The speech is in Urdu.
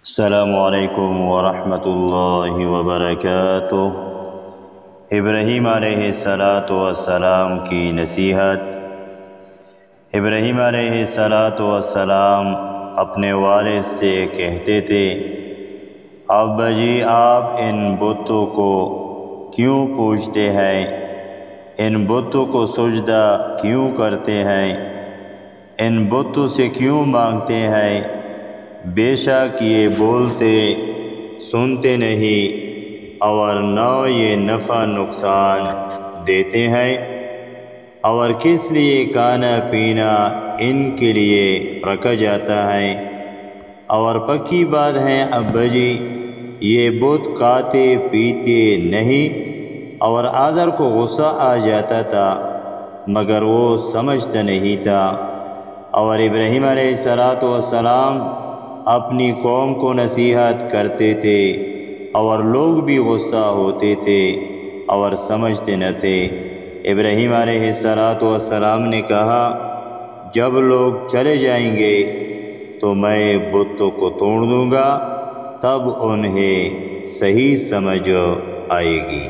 السلام علیکم ورحمۃ اللہ وبرکاتہ۔ ابراہیم علیہ السلام کی نصیحت۔ ابراہیم علیہ السلام اپنے والد سے کہتے تھے، ابا جی آپ ان بتوں کو کیوں پوجتے ہیں؟ ان بتوں کو سجدہ کیوں کرتے ہیں؟ ان بتوں سے کیوں مانگتے ہیں؟ بے شک یہ بولتے سنتے نہیں اور نہ یہ نفع نقصان دیتے ہیں، اور کس لیے کھانا پینا ان کے لیے رکھا جاتا ہے؟ اور پکی بات ہے ابا جی یہ بت کھاتے پیتے نہیں، اور آزر کو غصہ آ جاتا تھا مگر وہ سمجھتا نہیں تھا۔ اور ابراہیم علیہ السلام اپنی قوم کو نصیحت کرتے تھے اور لوگ بھی غصہ ہوتے تھے اور سمجھتے نہ تھے۔ ابراہیم علیہ السلام نے کہا، جب لوگ چلے جائیں گے تو میں بتوں کو توڑ دوں گا، تب انہیں صحیح سمجھ آئے گی۔